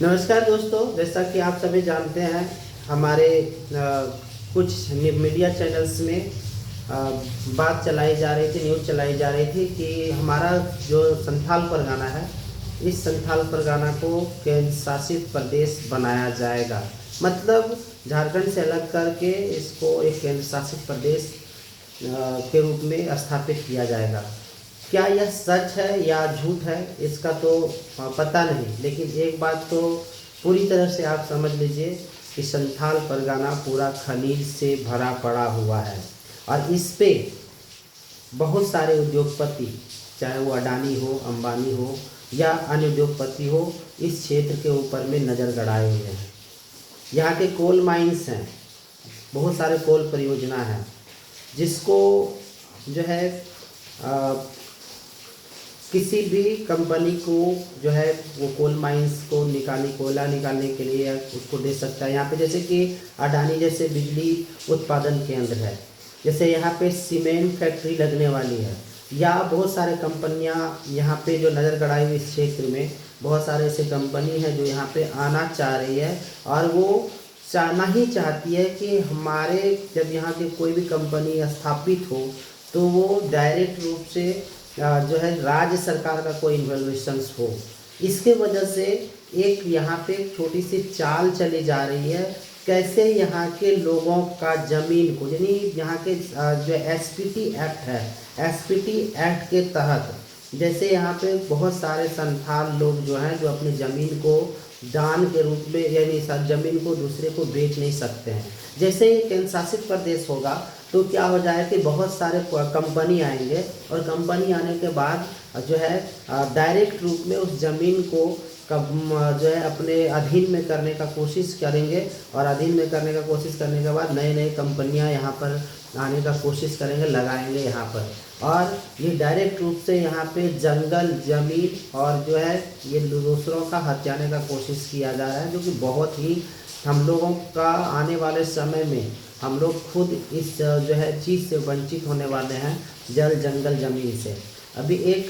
नमस्कार दोस्तों, जैसा कि आप सभी जानते हैं हमारे कुछ मीडिया चैनल्स में बात चलाई जा रही थी, न्यूज़ चलाई जा रही थी कि हमारा जो संथाल परगना है, इस संथाल परगना को केंद्र शासित प्रदेश बनाया जाएगा। मतलब झारखंड से अलग करके इसको एक केंद्र शासित प्रदेश के रूप में स्थापित किया जाएगा। क्या यह सच है या झूठ है, इसका तो पता नहीं, लेकिन एक बात तो पूरी तरह से आप समझ लीजिए कि संथाल परगना पूरा खनिज से भरा पड़ा हुआ है और इस पे बहुत सारे उद्योगपति, चाहे वो अडानी हो, अंबानी हो या अन्य उद्योगपति हो, इस क्षेत्र के ऊपर में नज़र गड़ाए हुए हैं। यहाँ के कोल माइंस हैं, बहुत सारे कोल परियोजना हैं, जिसको जो है किसी भी कंपनी को जो है वो कोल माइंस को कोयला निकालने के लिए उसको दे सकता है। यहाँ पे जैसे कि अडानी जैसे बिजली उत्पादन केंद्र है, जैसे यहाँ पे सीमेंट फैक्ट्री लगने वाली है, या बहुत सारे कंपनियाँ यहाँ पे जो नज़र गड़ाई हुई इस क्षेत्र में बहुत सारे ऐसे कंपनी है जो यहाँ पे आना चाह रही है और वो चाहना ही चाहती है कि हमारे जब यहाँ की कोई भी कंपनी स्थापित हो तो वो डायरेक्ट रूप से जो है राज्य सरकार का कोई इन्वॉल्वेशंस हो। इसके वजह से एक यहाँ पे छोटी सी चाल चली जा रही है, कैसे यहाँ के लोगों का ज़मीन को, यानी यहाँ के जो एसपीटी एक्ट है, एसपीटी एक्ट के तहत जैसे यहाँ पे बहुत सारे संथाल लोग जो हैं जो अपनी ज़मीन को दान के रूप में, यानी ज़मीन को दूसरे को बेच नहीं सकते हैं। जैसे ही केंद्र शासित प्रदेश होगा तो क्या हो जाए कि बहुत सारे कंपनी आएंगे और कंपनी आने के बाद जो है डायरेक्ट रूप में उस ज़मीन को जो है अपने अधीन में करने का कोशिश करेंगे और अधीन में करने का कोशिश करने के बाद नए नए कंपनियां यहाँ पर आने का कोशिश करेंगे, लगाएंगे यहाँ पर, और ये डायरेक्ट रूप से यहाँ पे जंगल, ज़मीन और जो है ये दूसरों का हथियाने का कोशिश किया जा रहा है, जो कि बहुत ही हम लोगों का आने वाले समय में हम लोग खुद इस जो है चीज़ से वंचित होने वाले हैं, जल, जंगल, ज़मीन से। अभी एक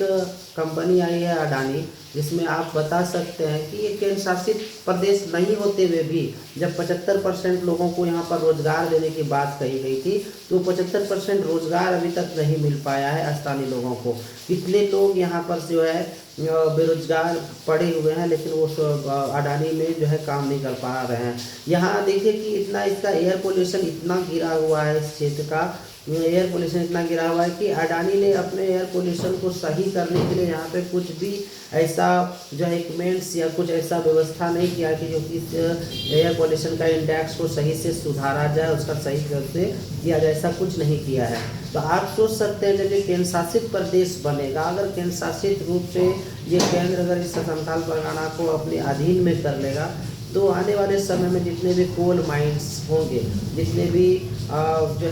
कंपनी आई है अडानी, जिसमें आप बता सकते हैं कि ये केंद्र शासित प्रदेश नहीं होते हुए भी जब 75% लोगों को यहाँ पर रोजगार देने की बात कही गई थी तो 75% रोजगार अभी तक नहीं मिल पाया है स्थानीय लोगों को। कितने लोग यहाँ पर जो है बेरोजगार पड़े हुए हैं, लेकिन वो अडानी में जो है काम नहीं कर पा रहे हैं। यहाँ देखिए कि इतना इसका एयर पोल्यूशन इतना गिरा हुआ है, इस क्षेत्र का एयर पोल्यूशन इतना गिरा हुआ है कि अडानी ने अपने एयर पोल्यूशन को सही करने के लिए यहाँ पे कुछ भी ऐसा जो है इक्विपमेंट्स या कुछ ऐसा व्यवस्था नहीं किया कि जो कि एयर पोल्यूशन का इंडेक्स को सही से सुधारा जाए, उसका सही तरह से किया जाए, ऐसा कुछ नहीं किया है। तो आप सोच सकते हैं जब ये केंद्र शासित प्रदेश बनेगा, अगर केंद्र शासित रूप से ये केंद्र अगर इस संथाल परगना को अपने अधीन में कर लेगा तो आने वाले समय में जितने भी कोल माइंस होंगे, जितने भी जो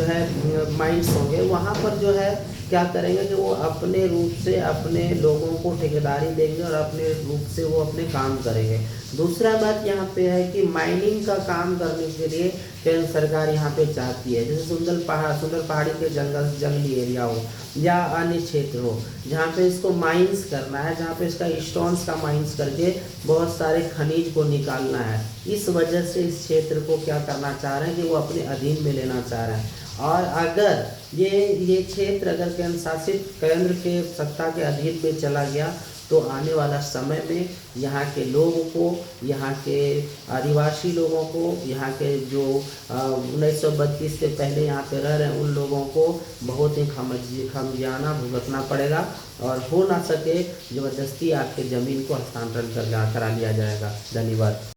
है माइंस होंगे, वहाँ पर जो है क्या करेंगे कि वो अपने रूप से अपने लोगों को ठेकेदारी देंगे और अपने रूप से वो अपने काम करेंगे। दूसरा बात यहाँ पे है कि माइनिंग का काम करने के लिए केंद्र सरकार यहाँ पे चाहती है, जैसे सुंदर पहाड़ी के जंगली एरिया हो या अन्य क्षेत्र हो जहाँ पे इसको माइंस करना है, जहाँ पे इसका स्टोन्स का माइंस करके बहुत सारे खनिज को निकालना है। इस वजह से इस क्षेत्र को क्या करना चाह रहे हैं कि वो अपने अधीन में लेना चाह रहे हैं। और अगर ये क्षेत्र अगर केंद्र के सत्ता के अधीन में चला गया तो आने वाला समय में यहाँ के लोगों को, यहाँ के आदिवासी लोगों को, यहाँ के जो 1932 से पहले यहाँ पे रह रहे हैं उन लोगों को बहुत ही खमियाना भुगतना पड़ेगा और हो ना सके ज़बरदस्ती आपके ज़मीन को हस्तांतरण करा लिया जाएगा। धन्यवाद।